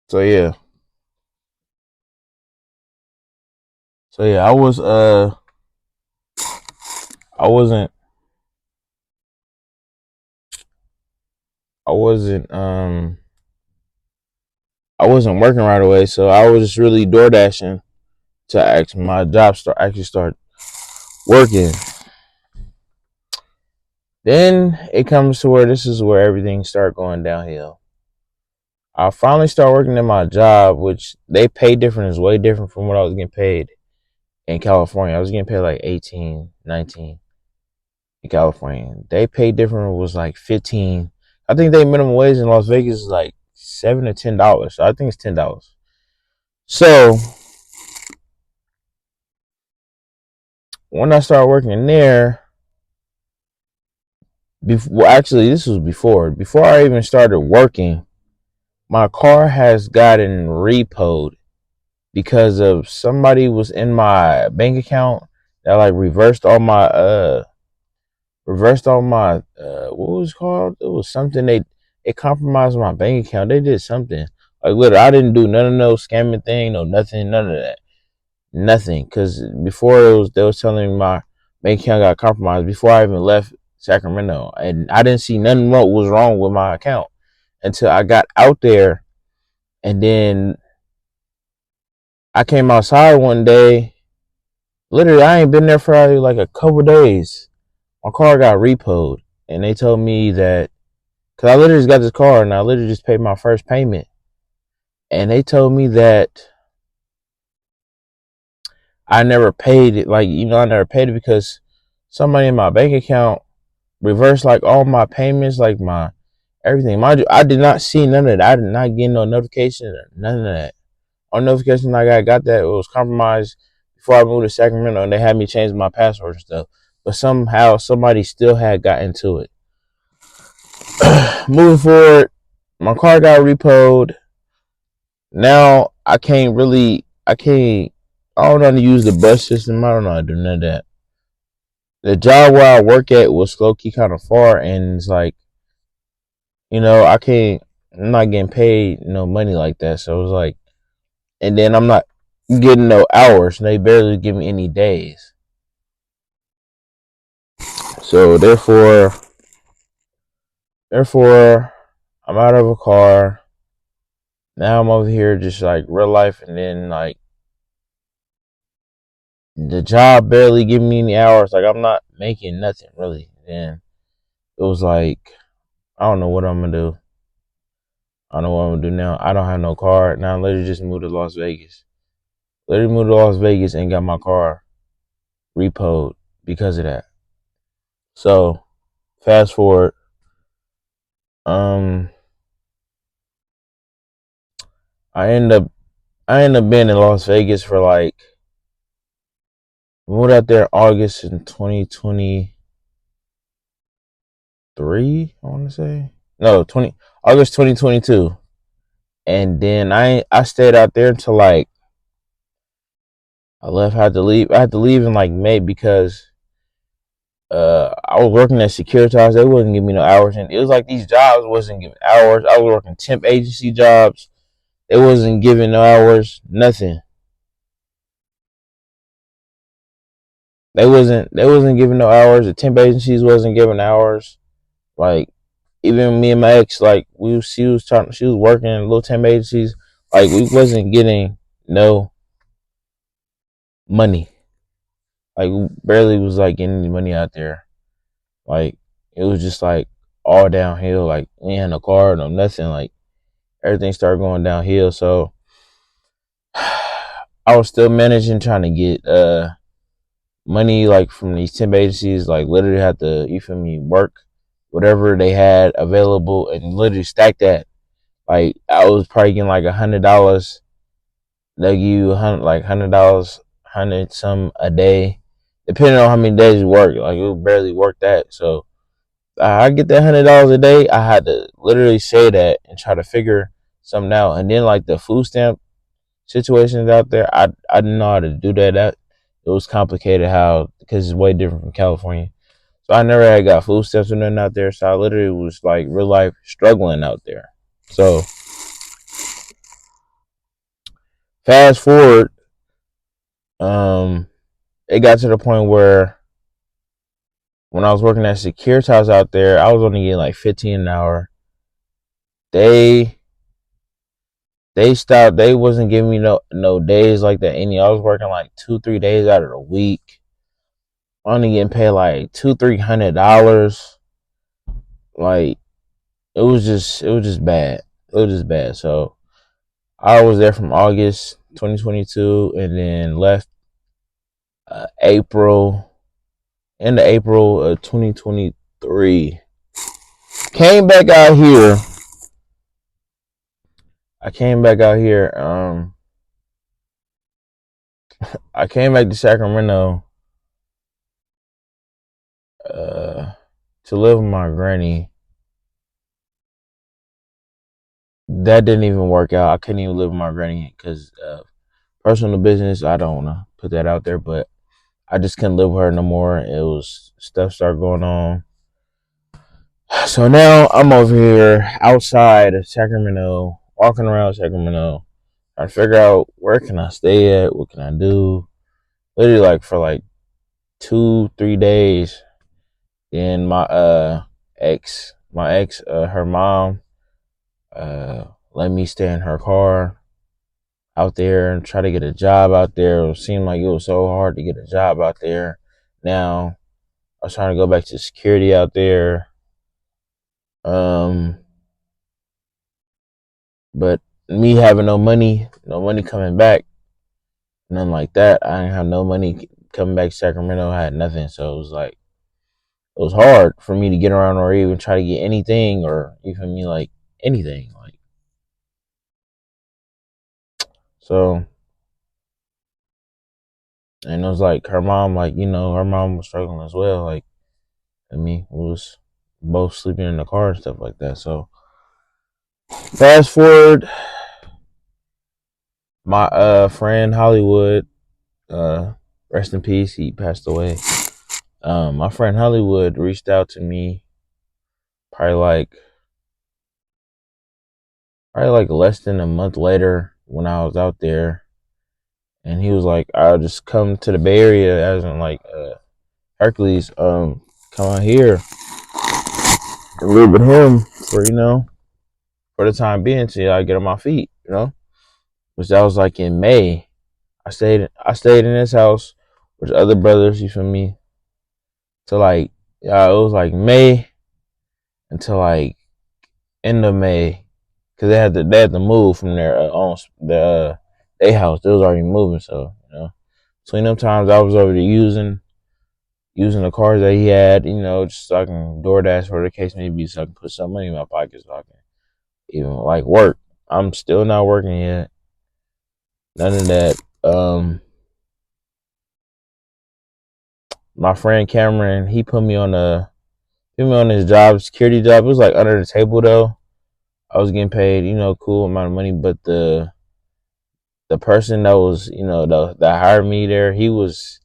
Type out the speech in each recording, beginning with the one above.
So yeah. So yeah, I wasn't I wasn't I wasn't working right away, so I was just really door dashing to actually my job start working. Then it comes to where this is where everything start going downhill. I finally start working at my job, which they pay different, is way different from what I was getting paid in California. I was getting paid like 18, 19 in California. They pay different, was like 15. I think they minimum wage in Las Vegas is like $7 to $10. So I think it's $10. So when I started working in there, well, actually, this was before I even started working. My car has gotten repoed because of somebody was in my bank account that like reversed all my what was it called? It was something it compromised my bank account. They did something. Like literally I didn't do none of no scamming thing, no nothing, none of that. Nothing. Cause before they was telling me my bank account got compromised before I even left Sacramento. And I didn't see nothing what was wrong with my account until I got out there, and then I came outside one day. Literally I ain't been there for like a couple days. My car got repoed, and they told me that because I literally just got this car and I literally just paid my first payment, and they told me that I never paid it. Like I never paid it because somebody in my bank account reversed like all my payments, like my everything. Mind you, I did not see none of that. I did not get no notification, none of that. On notification I got that it was compromised before I moved to Sacramento, and they had me change my password and stuff. But somehow somebody still had gotten to it. Moving forward, my car got repoed. Now I don't know how to use the bus system. I don't know how to do none of that. The job where I work at was low key kind of far, and it's like, I can't, I'm not getting paid no money like that. So it was like, and then I'm not getting no hours. They barely give me any days. So therefore, I'm out of a car. Now I'm over here just like real life, and then like the job barely giving me any hours. Like I'm not making nothing really. And it was like I don't know what I'm gonna do. I don't know what I'm gonna do now. I don't have no car. Now I literally just moved to Las Vegas. Literally moved to Las Vegas and got my car repoed because of that. So fast forward, um, I end up I end up being in Las Vegas for like moved out there August in 2023. I want to say no 20 August 2022, and then I stayed out there until like I left. I had to leave in like May because I was working at Securitas. They wouldn't give me no hours, and it was like these jobs wasn't giving hours. I was working temp agency jobs. They wasn't giving no hours, nothing. They wasn't giving no hours. The temp agencies wasn't giving hours. Like even me and my ex, like she was working in little temp agencies. Like we wasn't getting no money. Like we barely was like getting any money out there. Like it was just like all downhill. Like we ain't had no car, no nothing. Like everything started going downhill. So I was still managing trying to get money like from these temp agencies. Like literally had to work whatever they had available and literally stack that. Like I was probably getting like $100. They give you $100, hundred some a day, depending on how many days you work. Like it would barely work that. So I get that $100 a day. I had to literally say that and try to figure something out. And then like the food stamp situations out there, I didn't know how to do that. That it was complicated how because it's way different from California. So I never had got food stamps or nothing out there. So I literally was like real life struggling out there. So Fast forward, um, it got to the point where when I was working at Securitas out there, I was only getting like 15 an hour. They they stopped. They wasn't giving me no days like that. I was working like 2-3 days out of the week. Only getting paid like $200-300. Like it was just bad. It was just bad. So I was there from August 2022, and then left April, end of April of 2023. Came back out here. I came back out here. I came back to Sacramento to live with my granny. That didn't even work out. I couldn't even live with my granny because personal business. I don't want to put that out there, but I just couldn't live with her no more. It was stuff started going on. So now I'm over here outside of Sacramento, walking around Sacramento, trying to figure out where can I stay at, what can I do. Literally like for like 2-3 days. Then my ex, her mom, let me stay in her car out there and try to get a job out there. It seemed like it was so hard to get a job out there. Now I was trying to go back to security out there. Um, but me having no money coming back, nothing like that. I didn't have no money coming back to Sacramento. I had nothing, so it was like it was hard for me to get around or even try to get anything or even me like anything like. So, and it was like her mom, like her mom was struggling as well. Like, we was both sleeping in the car and stuff like that. So, fast forward, my friend Hollywood, rest in peace, he passed away. My friend Hollywood reached out to me probably like less than a month later when I was out there, and he was like, "I'll just come to the Bay Area, as in like Hercules, come out here and live with him for for the time being till I get on my feet, Which that was like in May. I stayed in his house with other brothers, you feel me? To like, it was like May until like end of May, because they had to move from their own their house. They was already moving, so between them times I was over there using the cars that he had, just so I can DoorDash, whatever the case may be, so I can put some money in my pocket, so I can even like work. I'm still not working yet. None of that. My friend Cameron, he put me on his job, security job. It was like under the table though. I was getting paid, cool amount of money, but the person that was, that hired me there, he was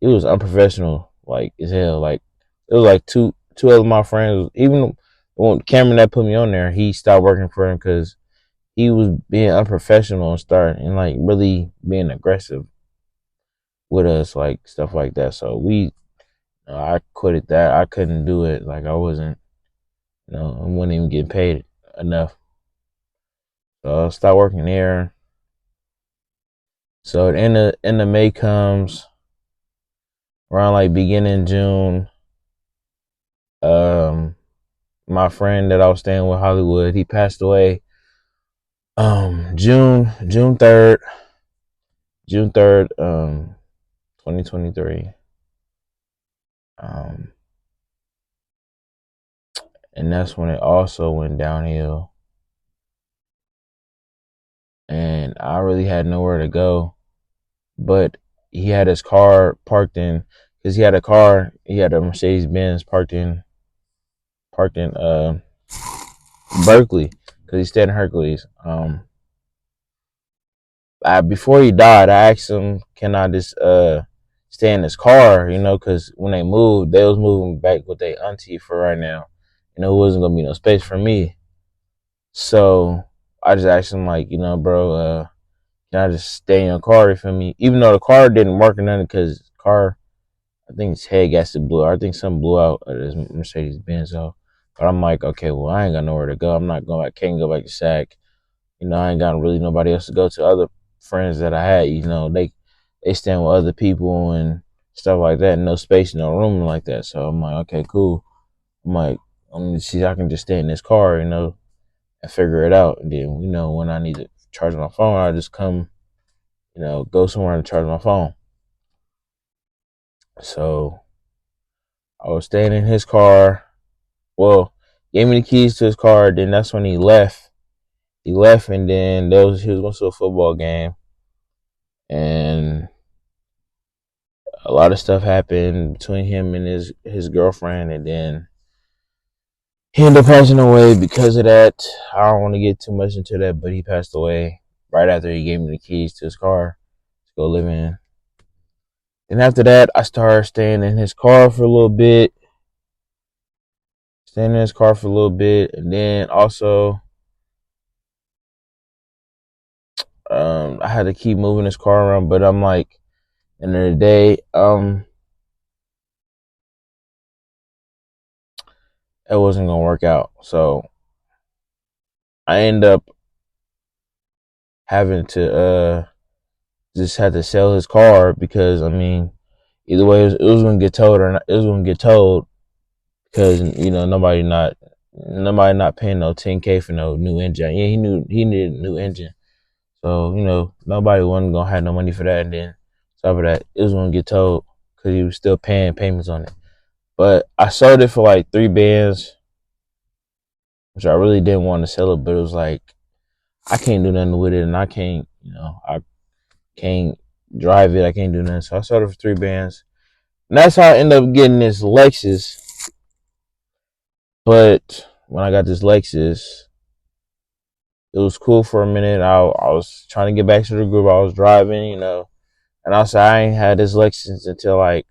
unprofessional, like as hell. Like it was like two of my friends, even when Cameron that put me on there, he stopped working for him because he was being unprofessional and like really being aggressive with us, like stuff like that. So I quitted that. I couldn't do it. Like I wasn't, I wasn't even getting paid enough. So I stopped working there. So the end of May comes around like beginning June. Um, my friend that I was staying with, Hollywood, he passed away. June 3rd, 2023. Um, and that's when it also went downhill. And I really had nowhere to go. But he had his car parked in, because he had a Mercedes Benz parked in Berkeley, because he stayed in Hercules. Before he died, I asked him, can I just stay in his car, because when they was moving back with their auntie for right now. It wasn't gonna be no space for me. So I just asked him like, bro, can I just stay in your car? You feel me? Even though the car didn't work or nothing, because car, I think its head gasket blew out. I think something blew out of this Mercedes Benz. So, but I'm like, okay, well, I ain't got nowhere to go. I'm not going back. Can't go back to SAC. You know, I ain't got really nobody else to go to. Other friends that I had, you know, they stand with other people and stuff like that. No space, no room like that. So I'm like, okay, cool. I'm like, I'm gonna see if I can just stay in this car, you know, and figure it out. And then, you know, when I need to charge my phone, I just come, you know, go somewhere and charge my phone. So I was staying in his car. Well, gave me the keys to his car. Then that's when he left. He left, and then he was going to a football game, and a lot of stuff happened between him and his girlfriend, and then he ended up passing away because of that. I don't want to get too much into that, but he passed away right after he gave me the keys to his car to go live in. And after that, I started staying in his car for a little bit. And then also I had to keep moving his car around, but I'm like, end of the day, it wasn't gonna work out. So I end up having to just had to sell his car because I mean, either way, it was gonna get towed or not, it was gonna get towed because you know nobody not paying no 10K for no new engine. Yeah, he needed a new engine, so you know nobody wasn't gonna have no money for that. And then on top of that, it was gonna get towed because he was still paying payments on it. But I sold it for like 3 bands, which I really didn't want to sell it, but it was like I can't do nothing with it, and I can't, you know, I can't drive it. I can't do nothing. So I sold it for 3 bands. And that's how I ended up getting this Lexus. But when I got this Lexus, it was cool for a minute. I was trying to get back to the group. I was driving, you know. And also I ain't had this Lexus until like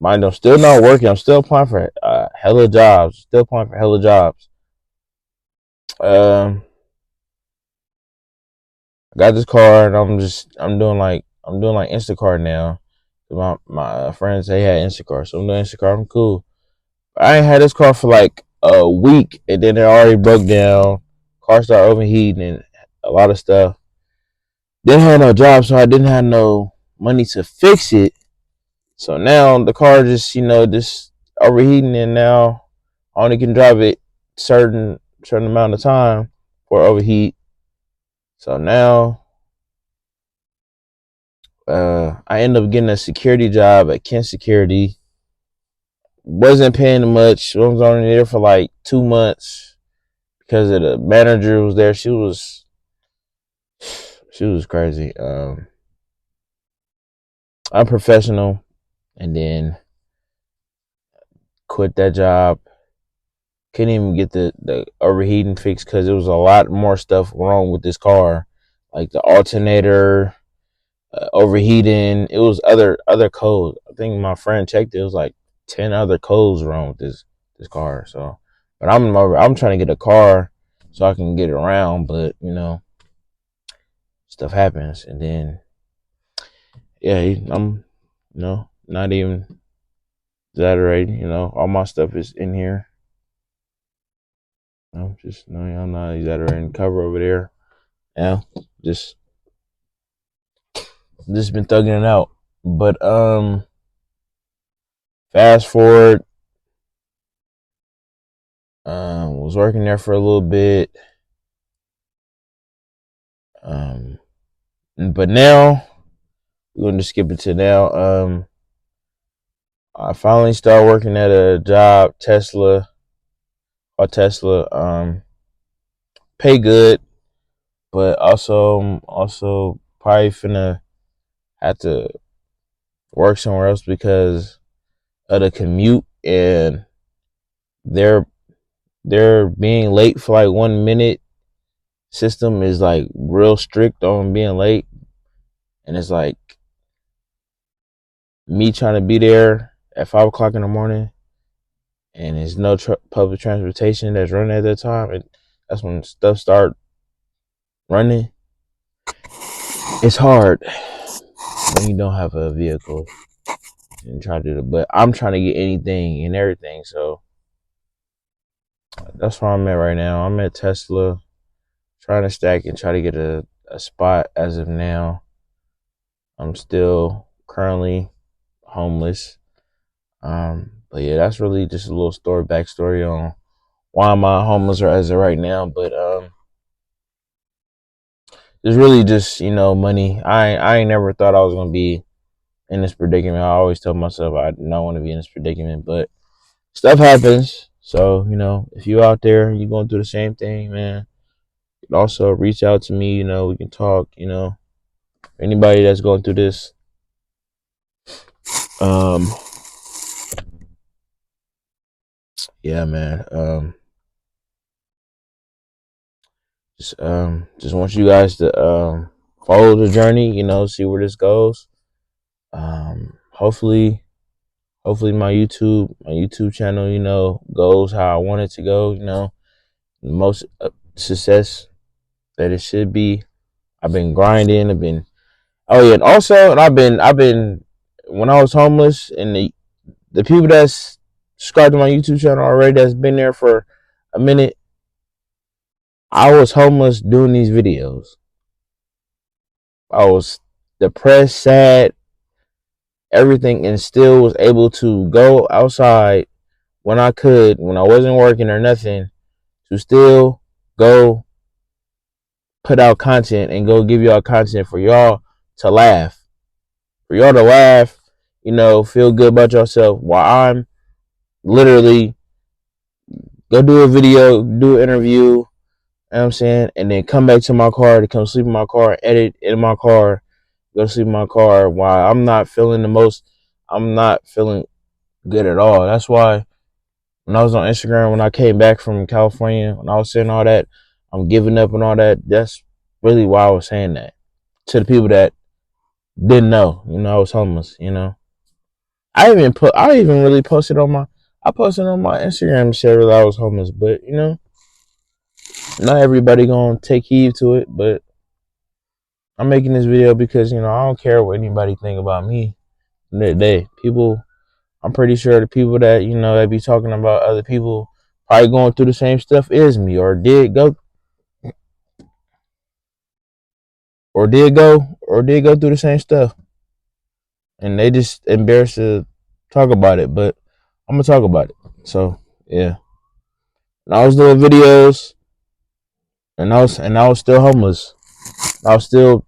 mind I'm still not working. I'm still applying for hella jobs. Still applying for hella jobs. I got this car and I'm doing like Instacart now. My friends they had Instacart, so I'm doing Instacart. I'm cool. I ain't had this car for like a week, and then it already broke down. Car started overheating and a lot of stuff. Didn't have no job, so I didn't have no money to fix it. So now the car just just overheating, and now I only can drive it certain amount of time for overheat. So now I end up getting a security job at Kent Security. Wasn't paying much. I was only there for like 2 months because of the manager was there. She was crazy. Unprofessional, and then quit that job. Couldn't even get the overheating fixed because there was a lot more stuff wrong with this car, like the alternator, overheating. It was other codes. I think my friend checked it. It was like 10 other codes wrong with this car. So, but I'm trying to get a car so I can get around. But you know, stuff happens, and then yeah, I'm not even exaggerating. You know, all my stuff is in here. Just no, I'm not exaggerating. Cover over there. Yeah, just been thugging it out. But fast forward, was working there for a little bit. Um, but now we're gonna just skip it to now. I finally started working at a job, Tesla. Pay good, but also probably finna have to work somewhere else because of the commute, and they're being late for like 1 minute system is like real strict on being late, and it's like me trying to be there at 5 o'clock in the morning, and there's no public transportation that's running at that time, and that's when stuff start running. it's hard when you don't have a vehicle and try to do it. But I'm trying to get anything and everything. So that's where I'm at right now. I'm at Tesla, trying to stack and try to get a spot as of now. I'm still currently homeless. But yeah, that's really just a little backstory on why am I homeless as of right now. But it's really just, money. I ain't never thought I was gonna be in this predicament. I always tell myself I don't want to be in this predicament, but stuff happens. So, if you out there, you going through the same thing, man, you can also reach out to me, we can talk, anybody that's going through this. Um yeah, man. Just want you guys to follow the journey, see where this goes. Hopefully my YouTube channel, goes how I want it to go, the most success that it should be. I've been grinding. Oh yeah, and also, and I've been when I was homeless, and the people that's subscribed to my YouTube channel already that's been there for a minute, I was homeless doing these videos. I was depressed, sad, everything, and still was able to go outside when I could, when I wasn't working or nothing, to still go put out content and go give y'all content for y'all to laugh. For y'all to laugh, feel good about yourself while I'm literally go do a video, do an interview, you know what I'm saying, and then come back to my car to come sleep in my car, edit in my car, go sleep in my car while I'm not feeling good at all. That's why when I was on Instagram, when I came back from California, when I was saying all that, I'm giving up and all that, that's really why I was saying that. To the people that didn't know, I was homeless. I even really posted on I posted on my Instagram and said that I was homeless, but not everybody gonna take heed to it. But I'm making this video because I don't care what anybody think about me. People, I'm pretty sure the people that that be talking about other people probably going through the same stuff as me, or did go through the same stuff, and they just embarrassed to talk about it. But I'm gonna talk about it. So yeah, and I was doing videos, and I was still homeless. I was still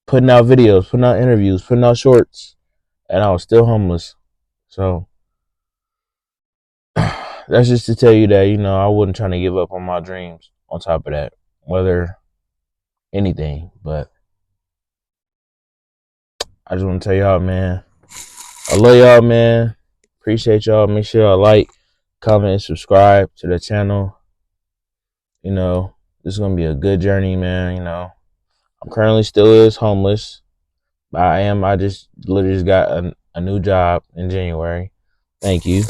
putting out videos, putting out interviews, putting out shorts, and I was still homeless. So that's just to tell you that I wasn't trying to give up on my dreams. On top of that, whether anything, but I just want to tell y'all, man, I love y'all, man. Appreciate y'all. Make sure y'all like, comment, and subscribe to the channel. This is gonna be a good journey, man. I'm currently still is homeless. But I just literally just got a new job in January. Thank you.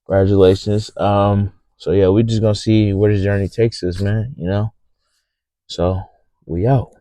Congratulations. So yeah, we just gonna see where this journey takes us, man. So we out.